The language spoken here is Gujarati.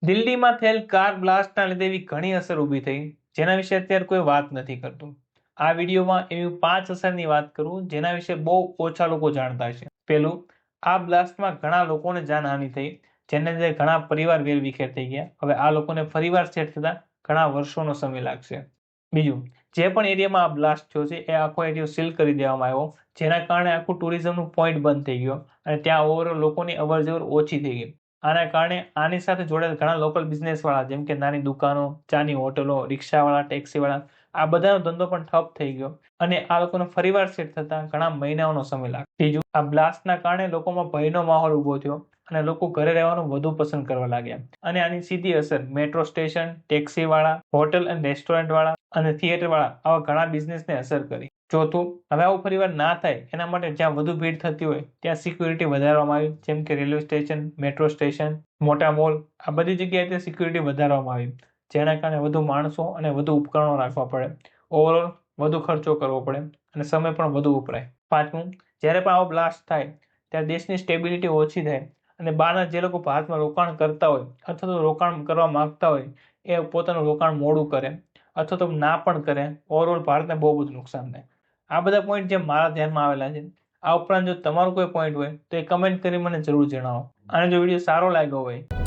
દિલ્હીમાં થયેલ કાર બ્લાસ્ટના લીધે એવી ઘણી અસર ઊભી થઈ જેના વિશે અત્યારે કોઈ વાત નથી કરતું. આ વિડીયોમાં એવી 5 અસરની વાત કરું જેના વિશે બહુ ઓછા લોકો જાણતા છે. પહેલું, આ બ્લાસ્ટમાં ઘણા લોકોને જાનહાનિ થઈ જેને લીધે ઘણા પરિવાર વેરવિખેર થઈ ગયા. હવે આ લોકોને ફરીવાર સેટ થતા ઘણા વર્ષોનો સમય લાગશે. બીજું, જે પણ એરિયામાં આ બ્લાસ્ટ થયો છે એ આખો એરિયો સીલ કરી દેવામાં આવ્યો જેના કારણે આખું ટુરિઝમનું પોઈન્ટ બંધ થઈ ગયો અને ત્યાં ઓવરઓલ લોકોની અવરજવર ઓછી થઈ ગઈ. આના કારણે આની સાથે જોડાયેલ ઘણા લોકલ બિઝનેસવાળા જેમ કે નાની દુકાનો, ચાની હોટલો, રિક્ષાવાળા, ટેક્સીવાળા, આ બધાનો ધંધો પણ ઠપ થઈ ગયો અને આ લોકોને ફરીવાર સેટ થતા ઘણા મહિનાઓનો સમય લાગ્યો. ત્રીજું, આ બ્લાસ્ટના કારણે લોકોમાં ભયનો માહોલ ઊભો થયો અને લોકો ઘરે રહેવાનું વધુ પસંદ કરવા લાગ્યા અને આની સીધી અસર મેટ્રો સ્ટેશન, ટેક્સીવાળા, હોટલ અને રેસ્ટોરન્ટવાળા અને થિયેટરવાળા આવા ઘણા બિઝનેસને અસર કરી. ચોથું, હવે આવું ફરીવાર ના થાય એના માટે જ્યાં વધુ ભીડ થતી હોય ત્યાં સિક્યુરિટી વધારવામાં આવી જેમ કે રેલવે સ્ટેશન, મેટ્રો સ્ટેશન, મોટા મોલ, આ બધી જગ્યાએ ત્યાં સિક્યુરિટી વધારવામાં આવી જેના કારણે વધુ માણસો અને વધુ ઉપકરણો રાખવા પડે, ઓવરઓલ વધુ ખર્ચો કરવો પડે અને સમય પણ વધુ વપરાય. પાંચમું, જ્યારે પણ આવો બ્લાસ્ટ થાય ત્યારે દેશની સ્ટેબિલિટી ઓછી થાય અને બહારના જે લોકો ભારતમાં રોકાણ કરતા હોય અથવા તો રોકાણ કરવા માંગતા હોય એ પોતાનું રોકાણ મોડું કરે અથવા તો ના પણ કરે, ઓવરઓલ ભારતને બહુ બધું નુકસાન થાય. આ બધા પોઈન્ટ જે મારા ધ્યાનમાં આવેલા છે. આ ઉપરાંત જો તમારું કોઈ પોઈન્ટ હોય તો એ કમેન્ટ કરી મને જરૂર જણાવો અને જો વિડીયો સારો લાગ્યો હોય